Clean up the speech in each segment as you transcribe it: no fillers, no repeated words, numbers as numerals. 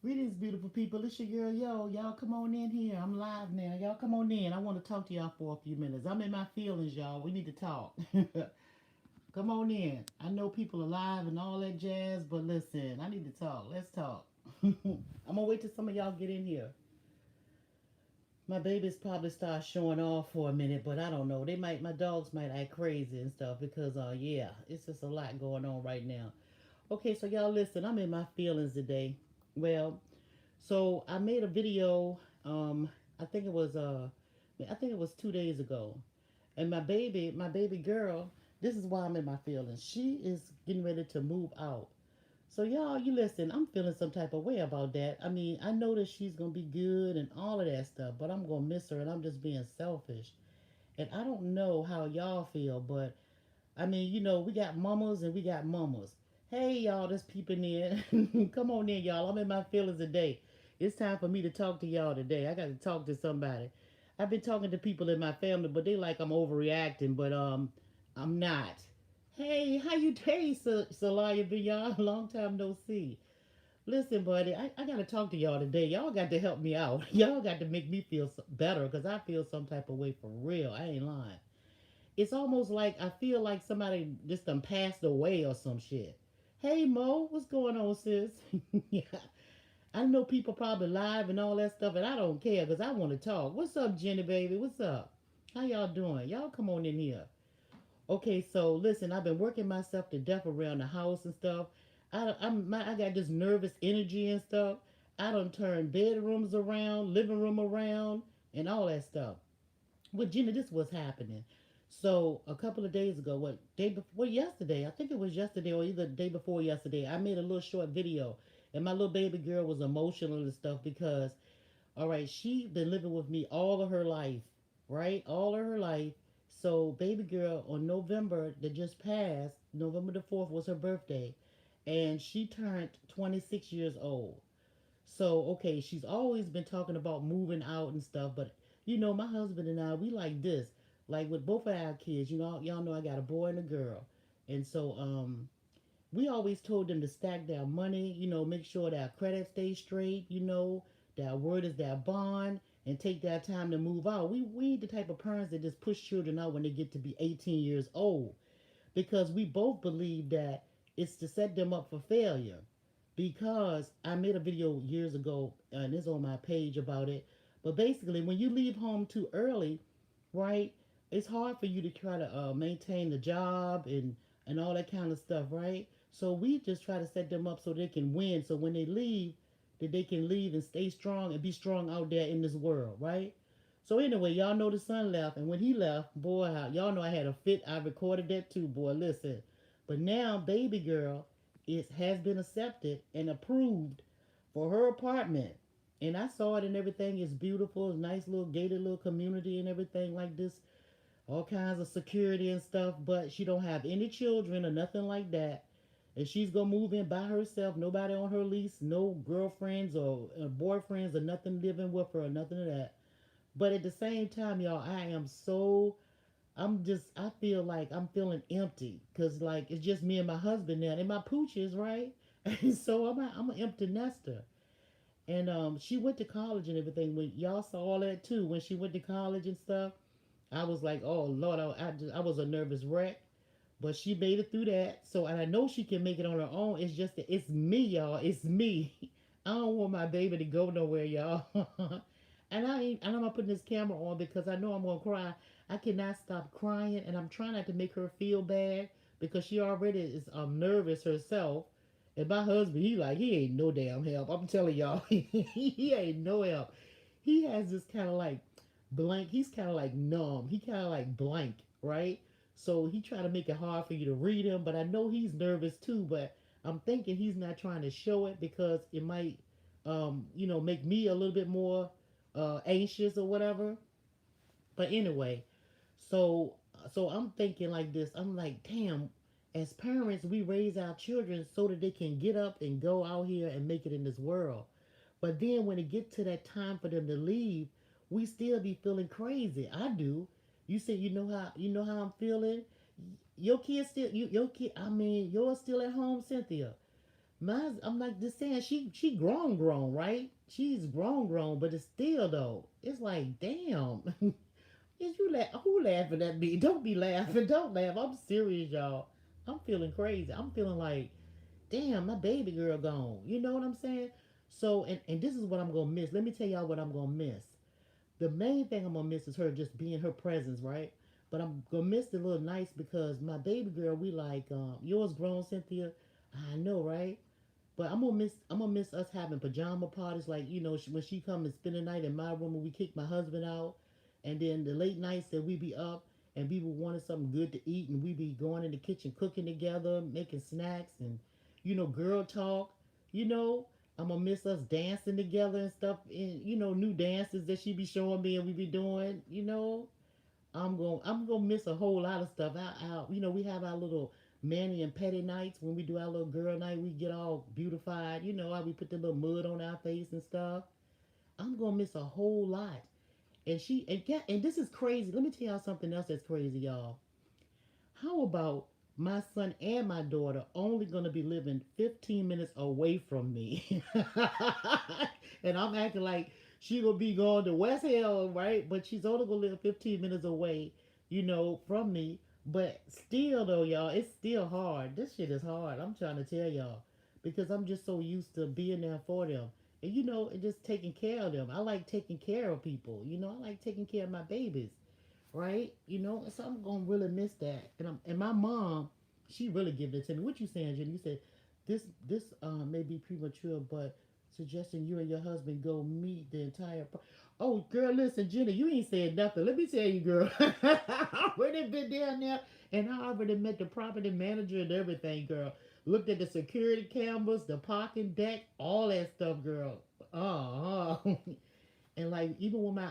Greetings, beautiful people. It's your girl, Yo. Y'all come on in here. I'm live now. Y'all come on in. I want to talk to y'all for a few minutes. I'm in my feelings, y'all. We need to talk. Come on in. I know people are live and all that jazz, but listen, I need to talk. Let's talk. I'm gonna wait till some of y'all get in here. My babies probably start showing off for a minute, but I don't know. My dogs might act crazy and stuff because, yeah, it's just a lot going on right now. Okay, so y'all listen. I'm in my feelings today. Well, so I made a video. I think it was I think it was 2 days ago, and my baby girl. This is why I'm in my feelings. She is getting ready to move out. So y'all, you listen. I'm feeling some type of way about that. I mean, I know that she's gonna be good and all of that stuff, but I'm gonna miss her, and I'm just being selfish. And I don't know how y'all feel, but I mean, we got mamas and we got mamas. Hey, y'all, that's peeping in. Come on in, y'all. I'm in my feelings today. It's time for me to talk to y'all today. I got to talk to somebody. I've been talking to people in my family, but they like I'm overreacting, but I'm not. Hey, how you day, Salaya Beyond? Long time no see. Listen, buddy, I got to talk to y'all today. Y'all got to help me out. Y'all got to make me feel better because I feel some type of way for real. I ain't lying. It's almost like I feel like somebody just done passed away or some shit. Hey Mo, what's going on, sis? Yeah, I know people probably live and all that stuff, and I don't care because I want to talk. What's up, Jenny baby? What's up? How y'all doing? Y'all come on in here. Okay, so listen, I've been working myself to death around the house and stuff. I got this nervous energy and stuff. I don't turn bedrooms around, living room around, and all that stuff. Well, Gina, this was happening. So a couple of days ago, what day before yesterday? I think it was yesterday or either the day before yesterday. I made a little short video, and my little baby girl was emotional and stuff because, all right, she been living with me all of her life, right? All of her life. So baby girl on November that just passed, November the 4th was her birthday, and she turned 26 years old. So okay, she's always been talking about moving out and stuff, but my husband and I, we like this. Like with both of our kids, y'all know I got a boy and a girl. And so we always told them to stack their money, make sure that credit stays straight, that word is their bond and take that time to move out. We ain't the type of parents that just push children out when they get to be 18 years old because we both believe that it's to set them up for failure. Because I made a video years ago, and it's on my page about it. But basically, when you leave home too early, right, it's hard for you to try to maintain the job and all that kind of stuff, right? So we just try to set them up so they can win. So when they leave, that they can leave and stay strong and be strong out there in this world, right? So anyway, y'all know the son left, and when he left, boy, y'all know I had a fit. I recorded that too, boy. Listen, but now baby girl has been accepted and approved for her apartment, and I saw it and everything. It's beautiful, it's nice little gated little community and everything like this, all kinds of security and stuff. But she don't have any children or nothing like that, and she's gonna move in by herself. Nobody on her lease, no girlfriends or boyfriends or nothing living with her or nothing of that. But at the same time, y'all, I feel like I'm feeling empty because, like, it's just me and my husband now and my pooches, right? And so I'm an empty nester. And she went to college and everything. When y'all saw all that too, when she went to college and stuff, I was like, oh, Lord, I was a nervous wreck. But she made it through that. So, and I know she can make it on her own. It's just that it's me, y'all. It's me. I don't want my baby to go nowhere, y'all. And I'm not putting this camera on because I know I'm gonna cry. I cannot stop crying, and I'm trying not to make her feel bad because she already is nervous herself. And my husband, he ain't no damn help. I'm telling y'all, he ain't no help. He has this kind of like blank. He's kind of like numb. He kind of like blank, right? So he try to make it hard for you to read him. But I know he's nervous too. But I'm thinking he's not trying to show it because it might, make me a little bit more anxious or whatever. But anyway, so so I'm thinking like this. I'm like, damn. As parents, we raise our children so that they can get up and go out here and make it in this world. But then when it gets to that time for them to leave, we still be feeling crazy. I do. You say you know how I'm feeling. Your kid still you your kid. I mean, you're still at home, Cynthia. I'm like just saying she grown, right? She's grown, but it's still though. It's like damn. Is you who laughing at me? Don't be laughing. Don't laugh. I'm serious, y'all. I'm feeling crazy. I'm feeling like damn, my baby girl gone. You know what I'm saying? So and this is what I'm gonna miss. Let me tell y'all what I'm gonna miss. The main thing I'm gonna miss is her just being her presence, right? But I'm gonna miss the little nights because my baby girl, we like yours grown, Cynthia. I know, right? But I'm gonna miss us having pajama parties, like when she come and spend the night in my room and we kick my husband out, and then the late nights that we be up and we be wanting something good to eat and we be going in the kitchen cooking together, making snacks and girl talk. You know, I'm gonna miss us dancing together and stuff, and new dances that she be showing me and we be doing. I'm gonna miss a whole lot of stuff. We have our little Manny and Petty nights when we do our little girl night. We get all beautified. You know how we put the little mud on our face and stuff. I'm gonna miss a whole lot. And this is crazy. Let me tell y'all something else that's crazy, y'all. How about my son and my daughter only gonna be living 15 minutes away from me, and I'm acting like she gonna be going to West Hill, right? But she's only gonna live 15 minutes away, from me. But still, though, y'all, it's still hard. This shit is hard. I'm trying to tell y'all because I'm just so used to being there for them, and just taking care of them. I like taking care of people. I like taking care of my babies, right? So I'm gonna really miss that. And my mom, she really gave it to me. What you saying, Jenny? You said this may be premature, but suggesting you and your husband go meet the entire. Oh, girl, listen, Jenny, you ain't said nothing. Let me tell you, girl, I already been down there, and I already met the property manager and everything, girl. Looked at the security cameras, the parking deck, all that stuff, girl. And like even with my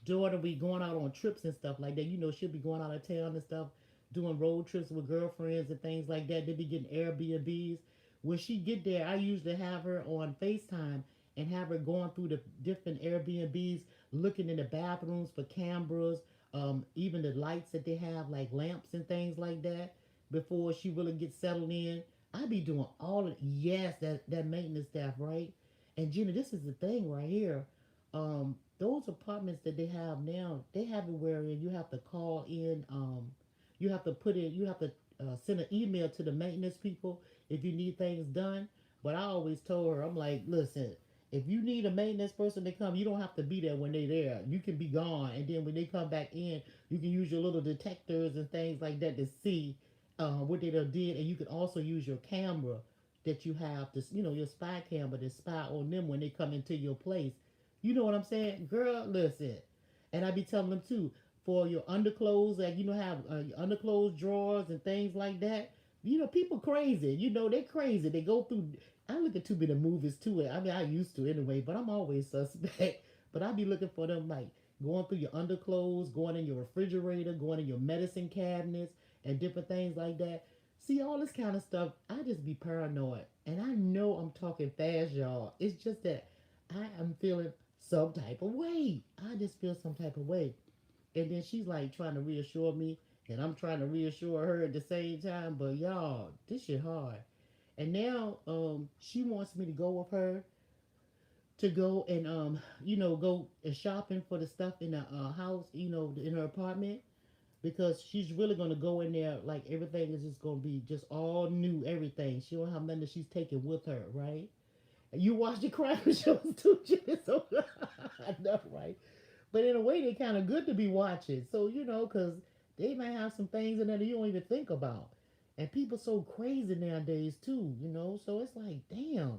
daughter be going out on trips and stuff like that. She'll be going out of town and stuff, doing road trips with girlfriends and things like that. They be getting Airbnbs. When she get there, I usually have her on FaceTime and have her going through the different Airbnbs, looking in the bathrooms for cameras, even the lights that they have, like lamps and things like that, before she really gets settled in. I be doing all of yes, that maintenance staff, right? And Gina, this is the thing right here. Those apartments that they have now, they have it where you have to call in. You have to send an email to the maintenance people if you need things done. But I always told her, I'm like, listen, if you need a maintenance person to come, you don't have to be there when they're there. You can be gone, and then when they come back in, you can use your little detectors and things like that to see what they done did, and you can also use your camera that you have to, your spy camera to spy on them when they come into your place. You know what I'm saying, girl? Listen, and I be telling them too for your underclothes, like have your underclothes drawers and things like that. People crazy. They crazy. They go through. I look at too many movies too. I mean, I used to anyway, but I'm always suspect. But I be looking for them like going through your underclothes, going in your refrigerator, going in your medicine cabinets, and different things like that. See all this kind of stuff. I just be paranoid, and I know I'm talking fast, y'all. It's just that I am feeling some type of way. I just feel some type of way. And then she's like trying to reassure me, and I'm trying to reassure her at the same time. But y'all, this shit hard. And now, she wants me to go with her to go and go and shopping for the stuff in the house, in her apartment, because she's really gonna go in there like everything is just gonna be just all new, everything. She don't have nothing that she's taking with her, right? You watch the crime shows too, Jimmy, so I know, right? But in a way, they're kind of good to be watching. So, because they might have some things in there that you don't even think about. And people so crazy nowadays, too, So it's like, damn.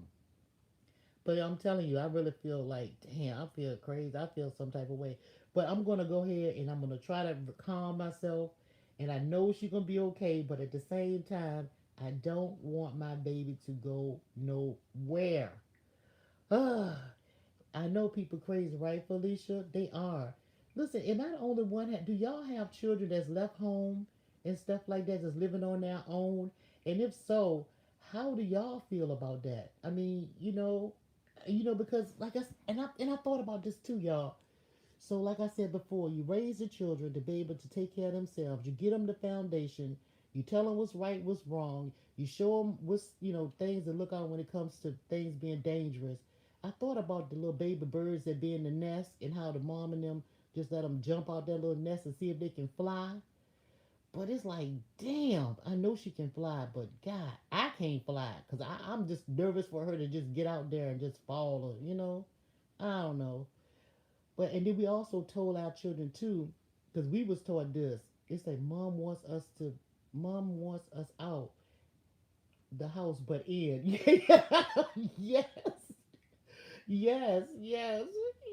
But I'm telling you, I really feel like, damn, I feel crazy. I feel some type of way. But I'm going to go ahead and I'm going to try to calm myself. And I know she's going to be okay. But at the same time, I don't want my baby to go nowhere. I know people crazy, right, Felicia? They are. Listen, and not only one. Do y'all have children that's left home and stuff like that, that's living on their own? And if so, how do y'all feel about that? I mean, because like I thought about this too, y'all. So, like I said before, you raise the children to be able to take care of themselves. You get them the foundation. You tell them what's right, what's wrong. You show them what's, things to look out when it comes to things being dangerous. I thought about the little baby birds that be in the nest and how the mom and them just let them jump out that little nest and see if they can fly. But it's like, damn, I know she can fly, but God, I can't fly because I'm just nervous for her to just get out there and just fall, or. I don't know. But and then we also told our children too, because we was taught this. It's like mom wants us out the house, but in. Yes, yes,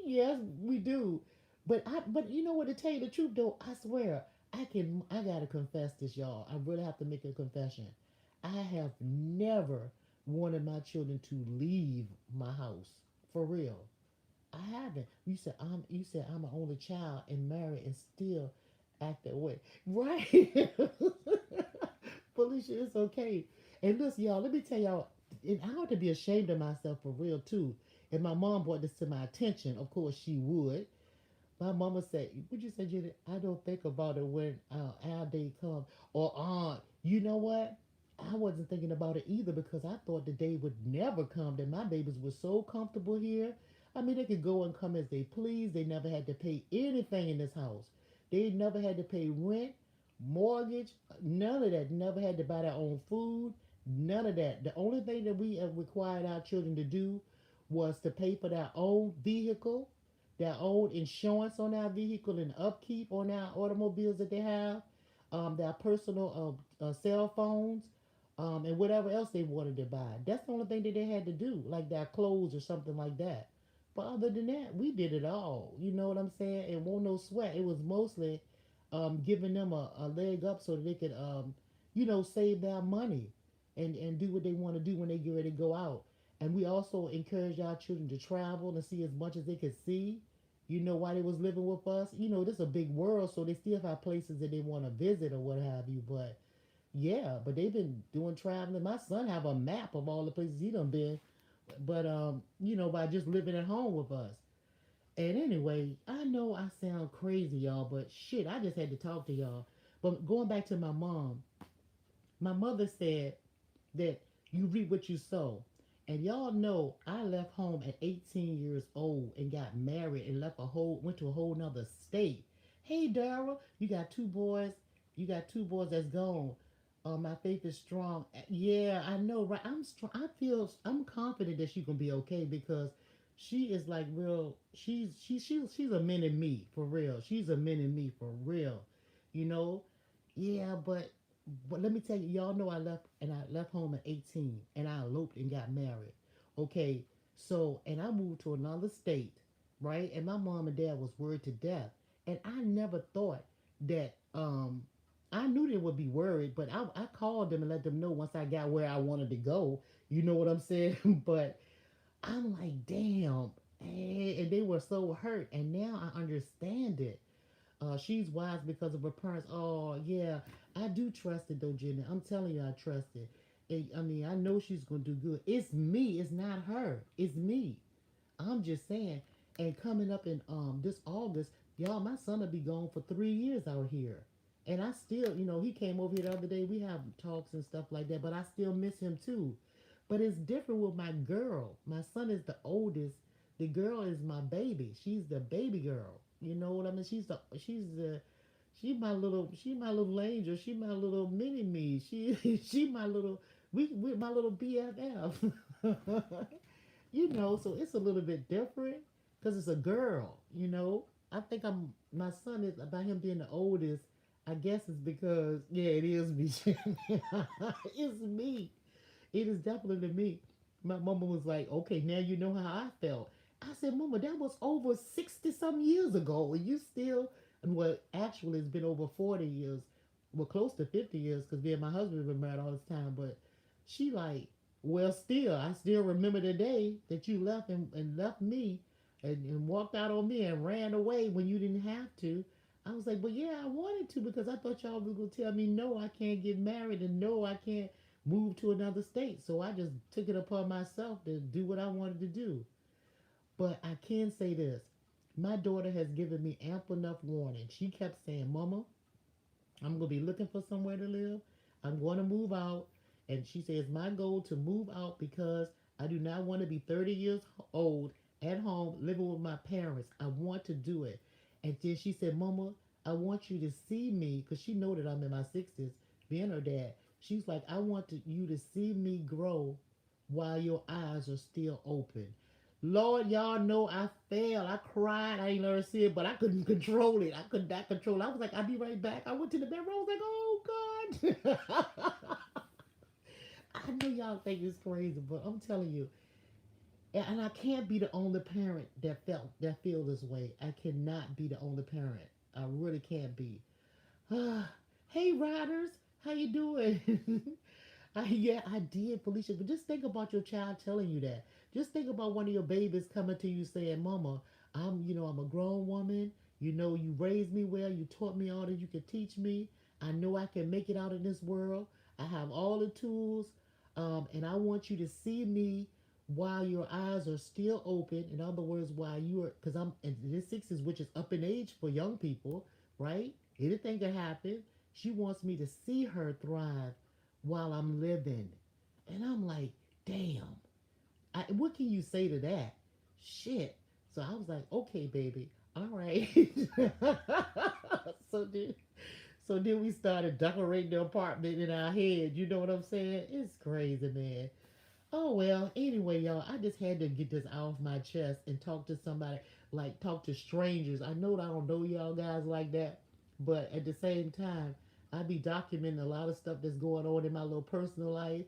yes, we do. But you know what? To tell you the truth, though, I swear I gotta confess this, y'all. I really have to make a confession. I have never wanted my children to leave my house for real. I haven't. You said I'm an only child and married and still act that way, right? Felicia, it's okay. And listen, y'all, let me tell y'all, and I ought to be ashamed of myself for real too. If my mom brought this to my attention, of course she would. My mama said, "Would you say, Jenny? I don't think about it when our day comes." Or, you know what? I wasn't thinking about it either because I thought the day would never come that my babies were so comfortable here. I mean, they could go and come as they please. They never had to pay anything in this house. They never had to pay rent, mortgage, none of that. Never had to buy their own food, none of that. The only thing that we have required our children to do was to pay for their own vehicle, their own insurance on our vehicle, and upkeep on our automobiles that they have, their personal cell phones, and whatever else they wanted to buy. That's the only thing that they had to do, like their clothes or something like that. But other than that, we did it all. You know what I'm saying? It won't no sweat. It was mostly giving them a leg up so that they could, save their money and do what they want to do when they get ready to go out. And we also encourage our children to travel and see as much as they could see. While they was living with us. This is a big world, so they still have places that they want to visit or what have you. But yeah, but they've been doing traveling. My son have a map of all the places he done been, but by just living at home with us. And anyway, I know I sound crazy, y'all, but shit, I just had to talk to y'all. But going back to my mother said that you reap what you sow. And y'all know I left home at 18 years old and got married and went to a whole nother state. Hey Daryl, you got two boys. You got two boys that's gone. My faith is strong. Yeah, I know, right? I'm strong. I'm confident that she gonna be okay because she is like real. She's a mini me for real. She's a mini me for real. You know, yeah, but let me tell you, y'all know I left home at 18 and I eloped and got married. Okay, so and I moved to another state, right? And my mom and dad was worried to death. And I never thought that I knew they would be worried, but I called them and let them know once I got where I wanted to go. You know what I'm saying? But I'm like, damn. And they were so hurt. And now I understand it. She's wise because of her parents. Oh yeah, I do trust it though, Jenny. I'm telling you, I trust it. I mean, I know she's gonna do good. It's me. It's not her. It's me. I'm just saying. And coming up in this August, y'all, my son will be gone for 3 years out here. And I still, he came over here the other day. We have talks and stuff like that, but I still miss him too. But it's different with my girl. My son is the oldest. The girl is my baby. She's the baby girl. You know what I mean? She my little angel. She my little mini me. She my little we my little BFF. So it's a little bit different because it's a girl. I think my son is about him being the oldest. I guess it's because yeah, it is me. It's me. It is definitely me. My mama was like, okay, now you know how I felt. I said, Mama, that was over 60 some years ago. And you still, and well, actually, it's been over 40 years, well, close to 50 years, because me and my husband have been married all this time. But she, like, well, still, I still remember the day that you left and left me and walked out on me and ran away when you didn't have to. I was like, but yeah, I wanted to because I thought y'all was going to tell me, no, I can't get married and no, I can't move to another state. So I just took it upon myself to do what I wanted to do. But I can say this. My daughter has given me ample enough warning. She kept saying, Mama, I'm going to be looking for somewhere to live. I'm going to move out. And she says, my goal to move out because I do not want to be 30 years old at home living with my parents. I want to do it. And then she said, Mama, I want you to see me because she know that I'm in my 60s being her dad. She's like, I want you to see me grow while your eyes are still open. Lord, y'all know I fell. I cried. I ain't let her see it, but I couldn't control it. I could not control it. I was like, I'll be right back. I went to the bedroom. I was like, oh, God. I know y'all think it's crazy, but I'm telling you, and I can't be the only parent that feel this way. I cannot be the only parent. I really can't be. Hey, riders, how you doing? Yeah, I did, Felicia. But just think about your child telling you that. Just think about one of your babies coming to you saying, "Mama, I'm a grown woman. You raised me well. You taught me all that you could teach me. I know I can make it out in this world. I have all the tools, and I want you to see me while your eyes are still open. In other words, while you are, because I'm in the 60s, which is up in age for young people, right? Anything can happen. She wants me to see her thrive while I'm living. And I'm like, damn, what can you say to that? Shit. So I was like, okay, baby, all right. so then, so then we started decorating the apartment in our head. You know what I'm saying? It's crazy, man. Oh well. Anyway, y'all, I just had to get this off my chest and talk to somebody, like talk to strangers. I know that I don't know y'all guys like that, but at the same time, I be documenting a lot of stuff that's going on in my little personal life.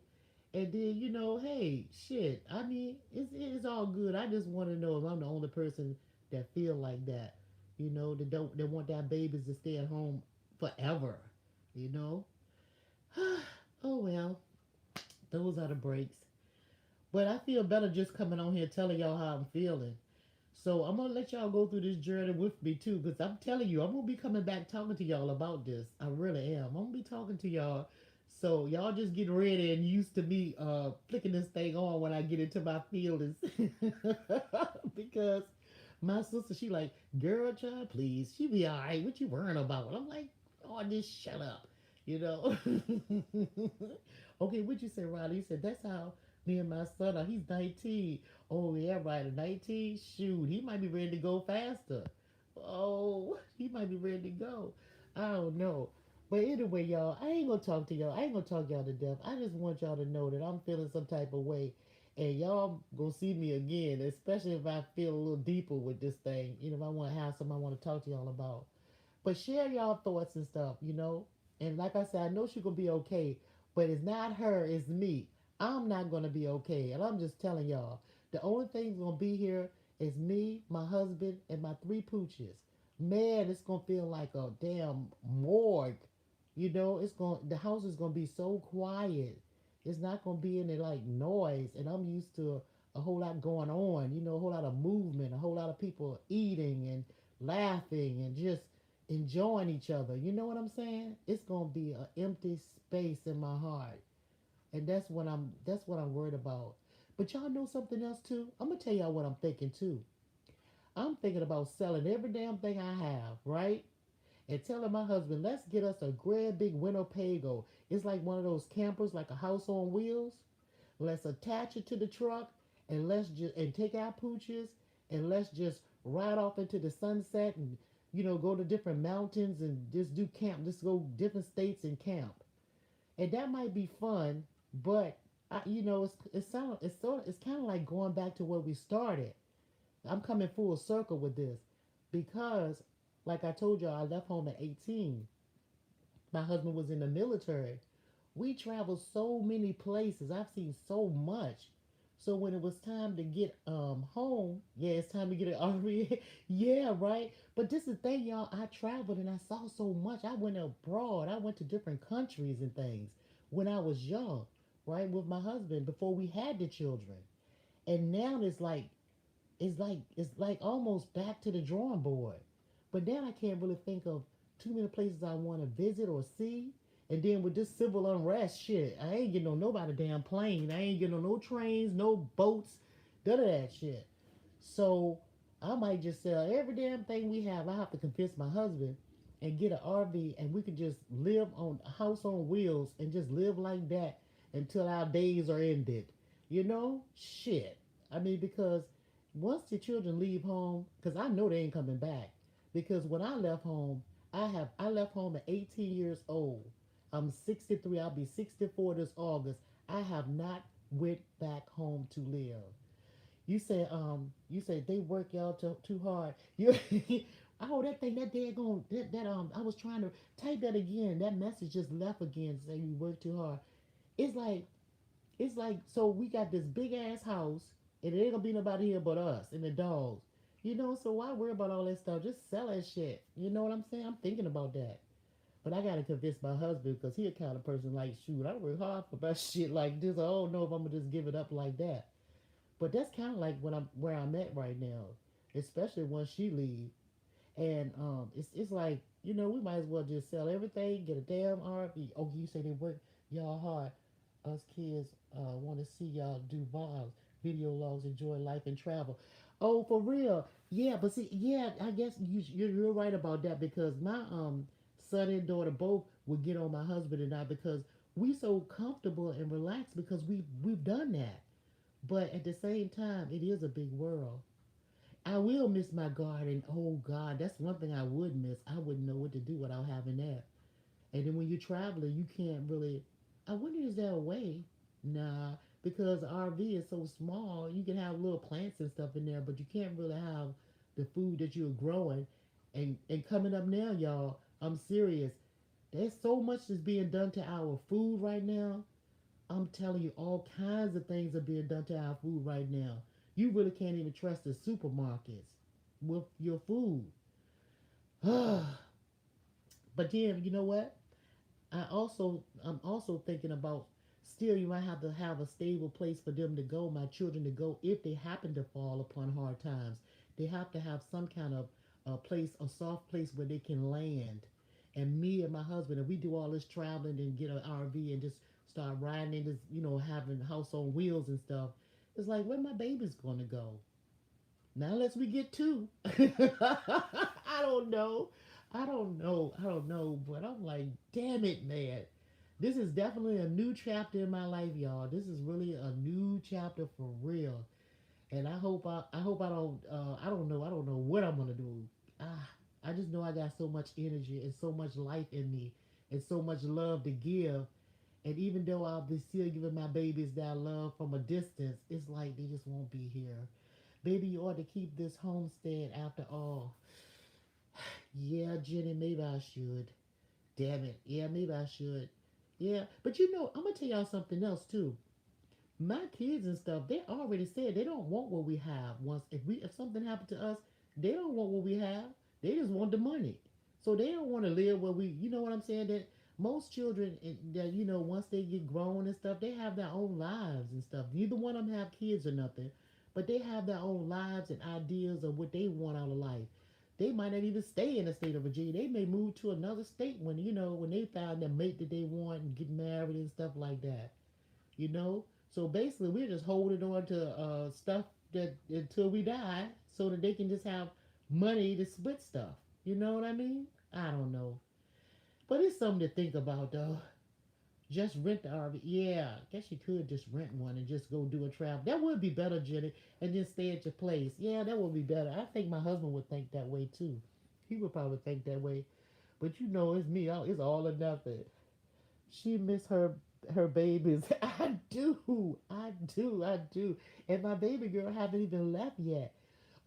And then, hey, shit. I mean, it's all good. I just want to know if I'm the only person that feel like that. That want their babies to stay at home forever. You know. Oh well, those are the breaks. But I feel better just coming on here telling y'all how I'm feeling. So I'm gonna let y'all go through this journey with me too, because I'm telling you, I'm gonna be coming back talking to y'all about this. I really am. I'm gonna be talking to y'all. So y'all just get ready and used to me flicking this thing on when I get into my feelings. Because my sister, she like, girl, child, please. She be alright. What you worrying about? I'm like, oh, just shut up. You know? Okay, what you say, Riley? You said that's how me and my son are. He's 19. Oh yeah, right. At 19, shoot, he might be ready to go faster. Oh, he might be ready to go. I don't know. But anyway, y'all, I ain't gonna talk to y'all. I ain't gonna talk y'all to death. I just want y'all to know that I'm feeling some type of way. And y'all gonna see me again, especially if I feel a little deeper with this thing. If I want to have something I want to talk to y'all about. But share y'all thoughts and stuff. And like I said, I know she's gonna be okay, but it's not her, it's me. I'm not gonna be okay. And I'm just telling y'all, the only thing that's gonna be here is me, my husband, and my three pooches. Man, it's gonna feel like a damn morgue. The house is gonna be so quiet. It's not gonna be any like noise. And I'm used to a whole lot going on, a whole lot of movement, a whole lot of people eating and laughing and just enjoying each other. You know what I'm saying? It's gonna be an empty space in my heart, and that's what I'm worried about. But y'all know something else too. I'm gonna tell y'all what I'm thinking too. I'm thinking about selling every damn thing I have, right? And telling my husband, let's get us a great big Winnebago. It's like one of those campers, like a house on wheels. Let's attach it to the truck, and let's just and take our pooches, and let's just ride off into the sunset, and go to different mountains and just do camp. Just go different states and camp, and that might be fun. But it's kind of like going back to where we started. I'm coming full circle with this because, like I told y'all, I left home at 18. My husband was in the military. We traveled so many places. I've seen so much. So when it was time to get home, yeah, it's time to get an RV. Yeah, right. But this is the thing, y'all. I traveled and I saw so much. I went abroad. I went to different countries and things when I was young, right, with my husband before we had the children. And now it's like almost back to the drawing board. But then I can't really think of too many places I want to visit or see. And then with this civil unrest shit, I ain't getting on nobody damn plane. I ain't getting on no trains, no boats, none of that shit. So I might just sell every damn thing we have. I have to convince my husband and get an RV, and we could just live on a house on wheels and just live like that until our days are ended. You know, shit. I mean, because once the children leave home, because I know they ain't coming back. Because when I left home, I left home at 18 years old. I'm 63. I'll be 64 this August. I have not went back home to live. You said they work y'all too hard. You oh, that thing, that daggone, I was trying to type that again. That message just left again saying you work too hard. It's like, so we got this big ass house, and it ain't gonna be nobody here but us and the dogs. You know, so why worry about all that stuff? Just sell that shit. You know what I'm saying? I'm thinking about that. But I gotta convince my husband because he a kind of person like, shoot, I work hard for that shit like this. I don't know if I'm gonna just give it up like that. But that's kind of like when I'm where I'm at right now, especially once she leave. And it's like, you know, we might as well just sell everything, get a damn RV. Oh, you say they work y'all hard. Us kids want to see y'all do vlogs, video logs, enjoy life and travel. Oh, for real? Yeah, but see, yeah, I guess you're right about that because my son and daughter both would get on my husband and I because we so comfortable and relaxed because we've done that. But at the same time, it is a big world. I will miss my garden. Oh God, that's one thing I would miss. I wouldn't know what to do without having that. And then when you're traveling, you can't really. I wonder is there a way? Nah, because the RV is so small. You can have little plants and stuff in there, but you can't really have the food that you're growing. And coming up now, y'all, I'm serious. There's so much that's being done to our food right now. I'm telling you, all kinds of things are being done to our food right now. You really can't even trust the supermarkets with your food. But then, you know what? I'm also thinking about still you might have to have a stable place for them to go, my children to go if they happen to fall upon hard times. They have to have some kind of place, a soft place where they can land. And me and my husband, if we do all this traveling and get an RV and just start riding in this, you know, having house on wheels and stuff, it's like where my baby's gonna go. Now unless we get two. I don't know. I don't know. But I'm like, damn it, man. This is definitely a new chapter in my life, y'all. This is really a new chapter for real. And I hope I don't know what I'm gonna do. I just know I got so much energy and so much life in me and so much love to give. And even though I'll be still giving my babies that love from a distance, it's like they just won't be here. Baby, you ought to keep this homestead after all. Yeah, Jenny, maybe I should. Damn it. Yeah, maybe I should. Yeah, but you know, I'm gonna tell y'all something else too. My kids and stuff, they already said they don't want what we have. Once if something happened to us, they don't want what we have. They just want the money. So they don't want to live where we. You know what I'm saying? That most children that you know once they get grown and stuff, they have their own lives and stuff. Neither one of them have kids or nothing, but they have their own lives and ideas of what they want out of life. They might not even stay in the state of Virginia. They may move to another state when you know when they find the mate that they want and get married and stuff like that. You know, so basically we're just holding on to stuff that until we die so that they can just have money to split stuff. You know what I mean? I don't know, but it's something to think about though. Just rent the RV. Yeah, I guess you could just rent one and just go do a travel. That would be better, Jenny, and then stay at your place. Yeah, that would be better. I think my husband would think that way too. He would probably think that way. But you know, it's me. It's all or nothing. She miss her babies. I do. I do. I do. And my baby girl haven't even left yet.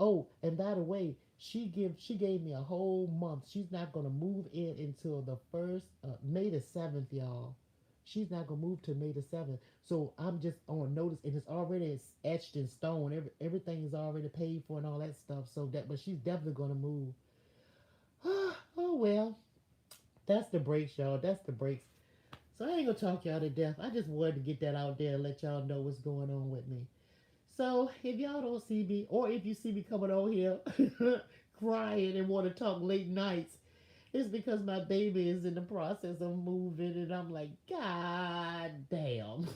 Oh, and by the way, she gave me a whole month. She's not gonna move in until the first May the 7th, y'all. She's not gonna move to May the 7th. So I'm just on notice, and it's already etched in stone. Everything is already paid for and all that stuff. So that, but she's definitely gonna move. Oh well, that's the breaks, y'all. That's the breaks. So I ain't gonna talk y'all to death. I just wanted to get that out there and let y'all know what's going on with me. So if y'all don't see me, or if you see me coming on here crying and want to talk late nights, it's because my baby is in the process of moving, and I'm like, God damn,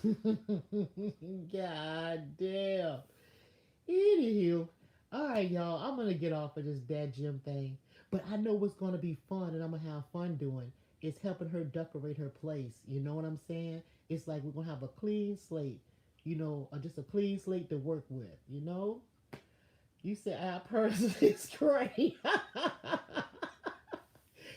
God damn. Anywho, all right, y'all. I'm gonna get off of this bad gym thing, but I know what's gonna be fun, and I'm gonna have fun doing. Is helping her decorate her place. You know what I'm saying? It's like we're gonna have a clean slate, just a clean slate to work with. You said our person is great.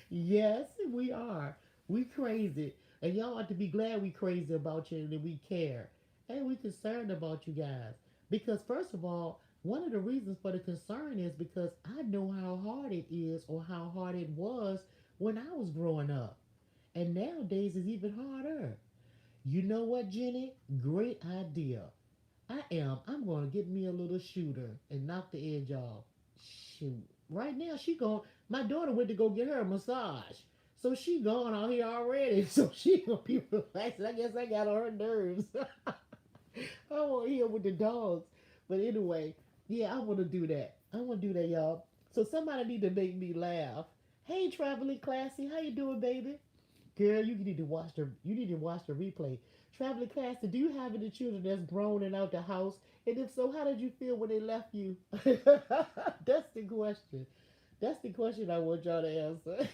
Yes, we are. We crazy. And y'all ought to be glad we crazy about you and that we care. And we concerned about you guys. Because first of all, one of the reasons for the concern is because I know how hard it is or how hard it was when I was growing up. And nowadays it's even harder. You know what, Jenny? Great idea. I'm gonna get me a little shooter and knock the edge off. Shoot. Right now she going my daughter went to go get her a massage. So she gone out here already. So she gonna be relaxed. I guess I got on her nerves. I want here with the dogs. But anyway, yeah, I wanna do that. I wanna do that, y'all. So somebody need to make me laugh. Hey Traveling Classy, how you doing, baby? Girl, you need to watch the replay. Traveling class, do you have any children that's grown and out the house? And if so, how did you feel when they left you? That's the question. That's the question I want y'all to answer.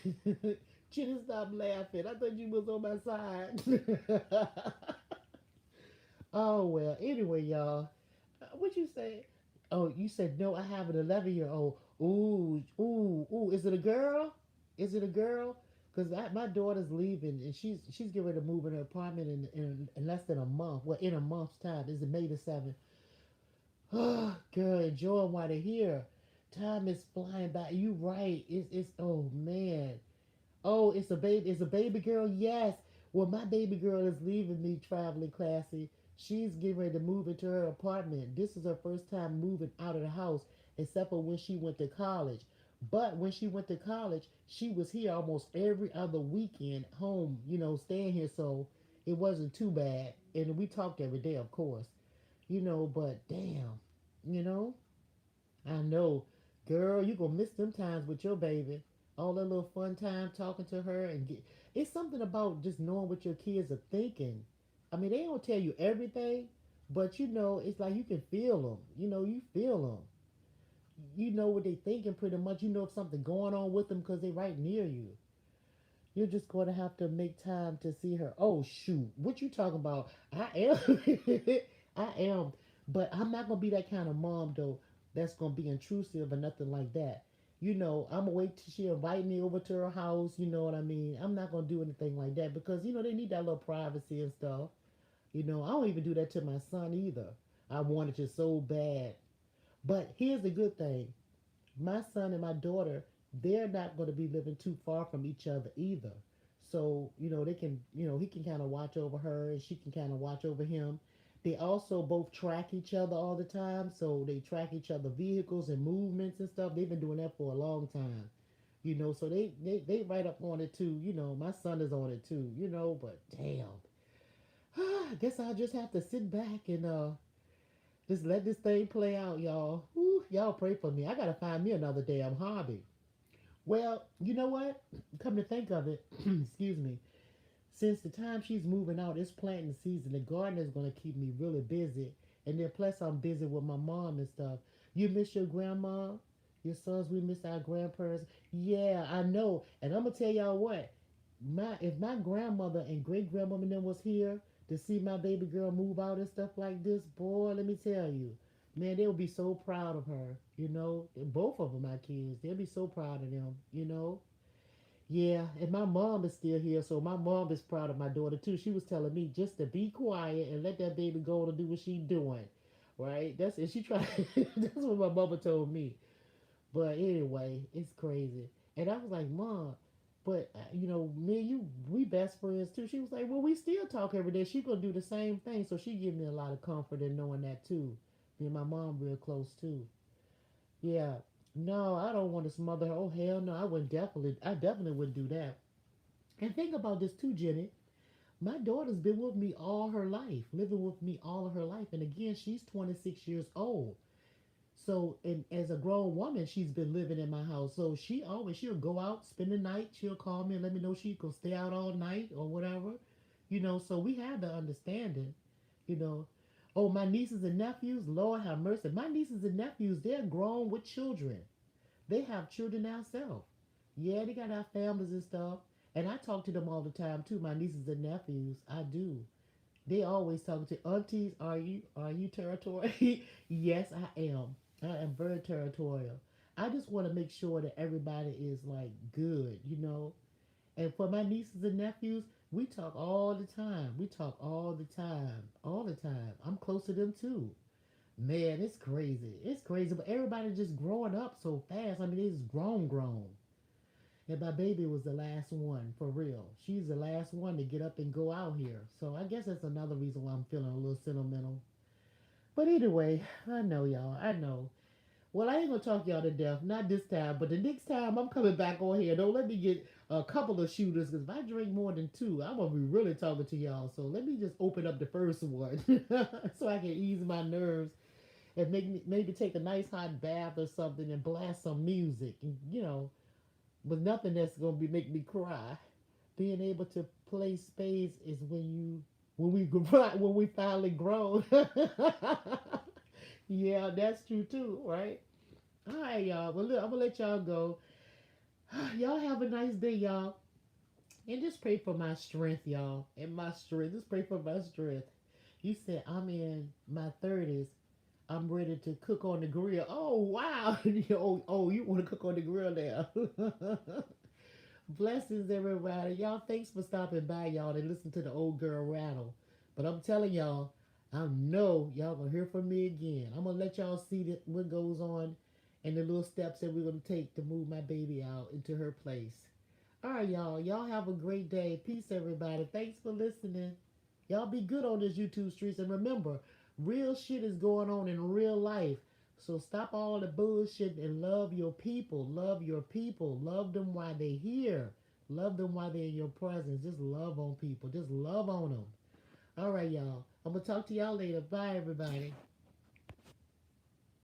Jenny, stop laughing. I thought you was on my side. Oh well. Anyway, y'all, what you say? Oh, you said no. I have an 11-year-old. Ooh, ooh, ooh. Is it a girl? Is it a girl? Because my daughter's leaving and she's getting ready to move in her apartment in less than a month. Well, in a month's time. Is it May the 7th? Oh, girl, enjoy them while they're here. Time is flying by. You right. It's oh man. Oh, it's a baby. It's a baby girl. Yes. Well, my baby girl is leaving me, Traveling Classy. She's getting ready to move into her apartment. This is her first time moving out of the house, except for when she went to college. But when she went to college, she was here almost every other weekend, home, staying here. So it wasn't too bad. And we talked every day, of course, but damn, you know. I know, girl, you gonna miss them times with your baby. All that little fun time talking to her it's something about just knowing what your kids are thinking. I mean, they don't tell you everything, but it's like you can feel them. You feel them. You know what they thinking pretty much. You know if something going on with them because they right near you. You're just going to have to make time to see her. Oh shoot, what you talking about? I am, I am, but I'm not gonna be that kind of mom though. That's gonna be intrusive or nothing like that. I'm gonna wait till she invite me over to her house. You know what I mean? I'm not gonna do anything like that because they need that little privacy and stuff. I don't even do that to my son either. I wanted to so bad. But here's the good thing: my son and my daughter, they're not going to be living too far from each other either. So, they can, he can kind of watch over her and she can kind of watch over him. They also both track each other all the time. So they track each other vehicles and movements and stuff. They've been doing that for a long time. So they right up on it too. My son is on it too, but damn. I guess I'll just have to sit back and just let this thing play out, y'all. Ooh, y'all pray for me. I gotta find me another damn hobby. Well, you know what? Come to think of it, excuse me. Since the time she's moving out, it's planting season. The garden is gonna keep me really busy, and then plus I'm busy with my mom and stuff. You miss your grandma, your sons. We miss our grandparents. Yeah, I know. And I'm gonna tell y'all what. If my grandmother and great grandmother then was here to see my baby girl move out and stuff like this, boy, let me tell you, man, they would be so proud of her. And both of them, my kids, they'll be so proud of them. Yeah, and my mom is still here, so my mom is proud of my daughter too. She was telling me just to be quiet and let that baby go and do what she's doing. Right? That's it. She tried. That's what my mama told me. But anyway, it's crazy. And I was like, Mom, but me and you, we best friends too. She was like, well, we still talk every day. She gonna do the same thing, so she give me a lot of comfort in knowing that too. Me and my mom real close too. Yeah. No, I don't want to smother her. Oh hell no, I definitely wouldn't do that. And think about this too, Jenny. My daughter's been with me all her life, living with me all of her life, and again, she's 26 years old. So, and as a grown woman, she's been living in my house. So she'll go out, spend the night. She'll call me and let me know she can stay out all night or whatever. So we have the understanding. You know, oh, my nieces and nephews, Lord have mercy. My nieces and nephews, they're grown with children. They have children themselves. Yeah, they got our families and stuff. And I talk to them all the time too. My nieces and nephews, I do. They always talking to aunties. Are you territorial? Yes, I am. I am very territorial. I just want to make sure that everybody is like good, you know. And for my nieces and nephews, we talk all the time. We talk all the time, all the time. I'm close to them too. Man, it's crazy. It's crazy, but everybody just growing up so fast. I mean, they just grown. And my baby was the last one, for real. She's the last one to get up and go out here. So I guess that's another reason why I'm feeling a little sentimental. But anyway, I know y'all. I know. Well, I ain't gonna talk y'all to death. Not this time, but the next time I'm coming back on here. Don't let me get a couple of shooters, because if I drink more than two, I'm gonna be really talking to y'all. So let me just open up the first one so I can ease my nerves and maybe take a nice hot bath or something and blast some music. And, but nothing that's gonna be make me cry. Being able to play spades is when we finally grow. Yeah, that's true too, right? All right, y'all. Well, look, I'm gonna let y'all go. Y'all have a nice day, y'all, and just pray for my strength, y'all, and my strength. Just pray for my strength. You said I'm in my 30s. I'm ready to cook on the grill. Oh wow! oh, you want to cook on the grill now? Blessings, everybody. Y'all, thanks for stopping by, y'all, and listen to the old girl rattle. But I'm telling y'all, I know y'all gonna hear from me again. I'm gonna let y'all see what goes on and the little steps that we're gonna take to move my baby out into her place. All right, y'all. Y'all have a great day. Peace, everybody. Thanks for listening. Y'all be good on this YouTube streets, and remember, real shit is going on in real life. So stop all the bullshit and love your people. Love your people. Love them while they're here. Love them while they're in your presence. Just love on people. Just love on them. All right, y'all. I'm gonna talk to y'all later. Bye, everybody.